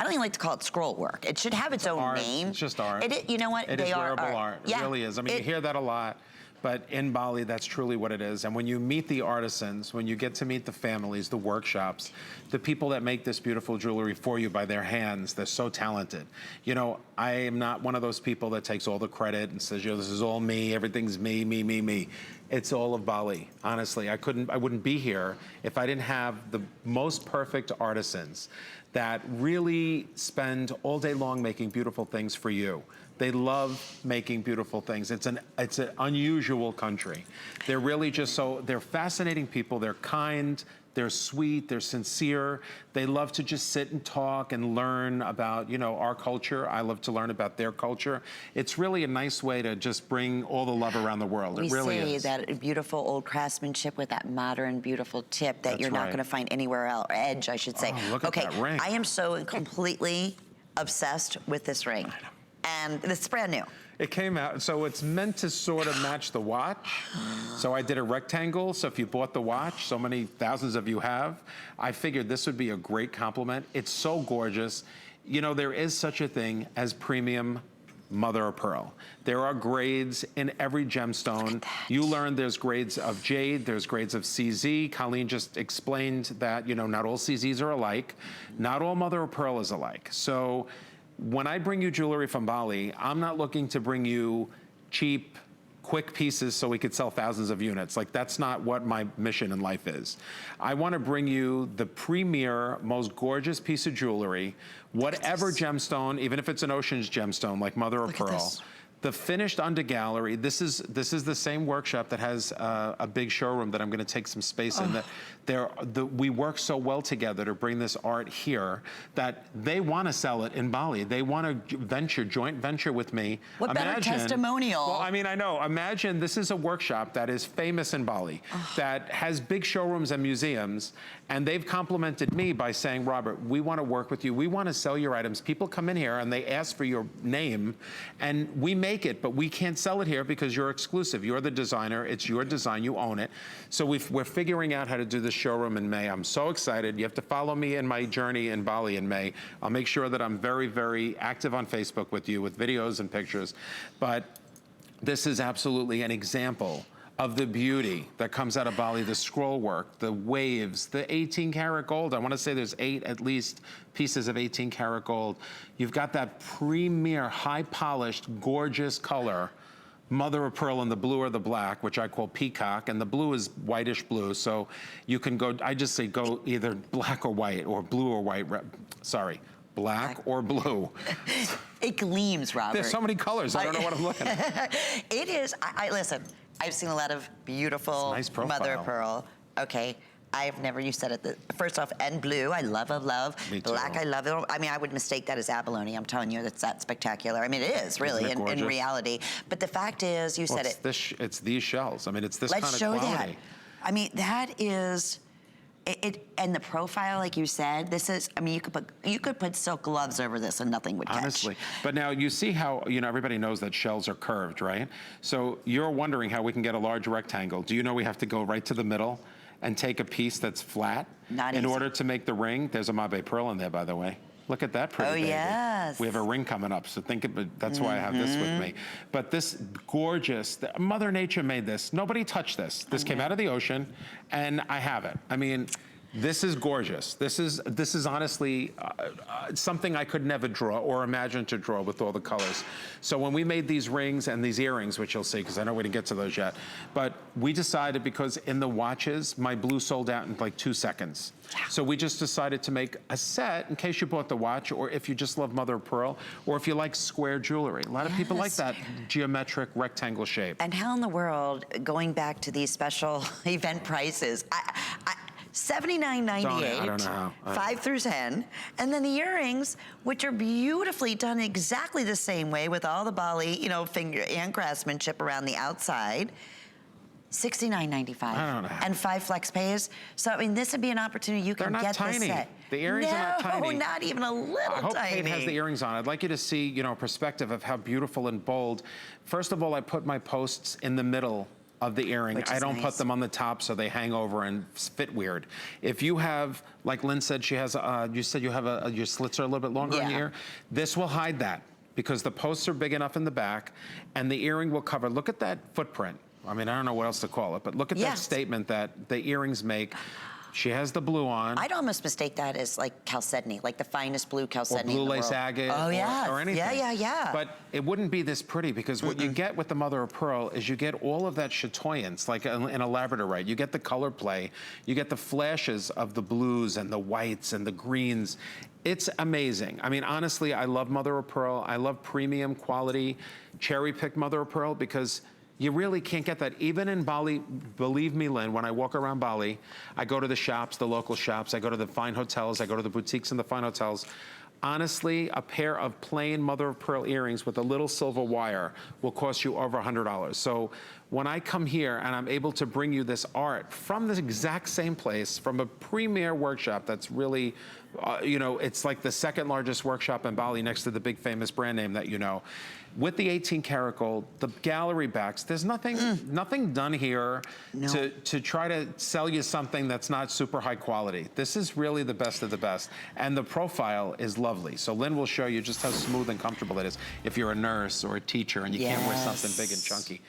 I don't even like to call it scroll work. It should have its own art. name. It's just art. You know what? It is wearable art. It Yeah. really is. I mean, you hear that a lot. But in Bali, that's truly what it is. And when you meet the artisans, when you get to meet the families, the workshops, the people that make this beautiful jewelry for you by their hands, they're so talented. You know, I am not one of those people that takes all the credit and says, you know, this is all me, everything's me, me, me, me. It's all of Bali, honestly. I wouldn't be here if I didn't have the most perfect artisans that really spend all day long making beautiful things for you. They love making beautiful things. It's an unusual country. They're really just they're fascinating people. They're kind, they're sweet, they're sincere. They love to just sit and talk and learn about, you know, our culture. I love to learn about their culture. It's really a nice way to just bring all the love around the world. It really is. We say that beautiful old craftsmanship with that modern, beautiful tip that you're not going to find anywhere else, or edge, I should say. Oh, look at that ring. I am so completely obsessed with this ring. And it's brand new. It came out, so it's meant to sort of match the watch. So I did a rectangle, so if you bought the watch, so many thousands of you have, I figured this would be a great compliment. It's so gorgeous. You know, there is such a thing as premium mother of pearl. There are grades in every gemstone. You learned there's grades of jade, there's grades of CZ. Colleen just explained that, you know, not all CZs are alike. Not all mother of pearl is alike. So when I bring you jewelry from Bali, I'm not looking to bring you cheap, quick pieces so we could sell thousands of units. Like, that's not what my mission in life is. I want to bring you the premier, most gorgeous piece of jewelry, whatever gemstone, even if it's an ocean's gemstone like mother of pearl. The finished under gallery. This is the same workshop that has a big showroom that I'm going to take some space in. We work so well together to bring this art here that they want to sell it in Bali. They want to joint venture with me. What better testimonial? Well, I mean, I know. Imagine this is a workshop that is famous in Bali, that has big showrooms and museums, and they've complimented me by saying, Robert, we want to work with you. We want to sell your items. People come in here and they ask for your name, and we make it, but we can't sell it here because you're exclusive. You're the designer. It's your design. You own it. So we're figuring out how to do this showroom in May. I'm so excited. You have to follow me in my journey in Bali in May. I'll make sure that I'm very, very active on Facebook with you with videos and pictures. But this is absolutely an example of the beauty that comes out of Bali, the scroll work, the waves, the 18 karat gold. I want to say there's 8 at least pieces of 18 karat gold. You've got that premier, high polished, gorgeous color, mother of pearl in the blue or the black, which I call peacock, and the blue is whitish blue. So you can go, I just say go either black or white, or blue or white, sorry. Black or blue. It gleams, Robert. There's so many colors, I don't know what I'm looking at. It is, listen, I've seen a lot of beautiful mother of pearl. Okay, I've never, you said it, first off, and blue, I love. Me too. Black, I love it. I mean, I would mistake that as abalone. I'm telling you, that's that spectacular. I mean, it is really in reality. But the fact is, you said it. It's these shells. I mean, it's this kind of quality. Let's show that. I mean, that is, and the profile, like you said, this is, I mean, you could put silk gloves over this and nothing would catch. Honestly. But now you see how, you know, everybody knows that shells are curved, right? So you're wondering how we can get a large rectangle. Do you know we have to go right to the middle and take a piece that's flat in order to make the ring? There's a Mabe pearl in there, by the way. Look at that pretty baby. Yes. We have a ring coming up, so think of it, that's why I have this with me. But this gorgeous, Mother Nature made this. Nobody touched this. This came out of the ocean, and I have it. I mean, this is gorgeous. This is honestly something I could never draw or imagine to draw with all the colors. So when we made these rings and these earrings, which you'll see, because I know we didn't get to those yet, but we decided, because in the watches, my blue sold out in like 2 seconds. So we just decided to make a set in case you bought the watch, or if you just love mother of pearl, or if you like square jewelry. A lot of people like that geometric rectangle shape. And how in the world, going back to these special event prices, $79.98, I don't know how. 5 through 10, and then the earrings, which are beautifully done exactly the same way with all the Bali, you know, hand craftsmanship around the outside. $69.95. I don't know. And 5 flex pays. So I mean, this would be an opportunity you can get this set. The earrings are not tiny. No, not even a little tiny. I hope Kate has the earrings on. I'd like you to see, you know, a perspective of how beautiful and bold. First of all, I put my posts in the middle of the earring. Which I is don't put nice. them on the top so they hang over and fit weird. If you have, like Lynn said, she has, you said you have your slits are a little bit longer in Yeah. your ear. This will hide that because the posts are big enough in the back and the earring will cover. Look at that footprint. I mean, I don't know what else to call it, but look at that Yes. statement that the earrings make. She has the blue on. I'd almost mistake that as like chalcedony, like the finest blue Or chalcedony blue in the lace world. agate, Oh, yeah. or anything. Yeah. But it wouldn't be this pretty because what you get with the mother of pearl is you get all of that chatoyance, like in a labradorite. You get the color play, you get the flashes of the blues and the whites and the greens. It's amazing. I mean, honestly, I love mother of pearl. I love premium quality cherry-picked mother of pearl because you really can't get that. Even in Bali, believe me, Lynn, when I walk around Bali, I go to the shops, the local shops, I go to the fine hotels, I go to the boutiques in the fine hotels. Honestly, a pair of plain mother of pearl earrings with a little silver wire will cost you over $100. So when I come here and I'm able to bring you this art from the exact same place, from a premier workshop that's really, you know, it's like the second largest workshop in Bali next to the big famous brand name that you know. With the 18 karat gold, the gallery backs, there's nothing done here to try to sell you something that's not super high quality. This is really the best of the best. And the profile is lovely. So Lynn will show you just how smooth and comfortable it is if you're a nurse or a teacher and you can't wear something big and chunky.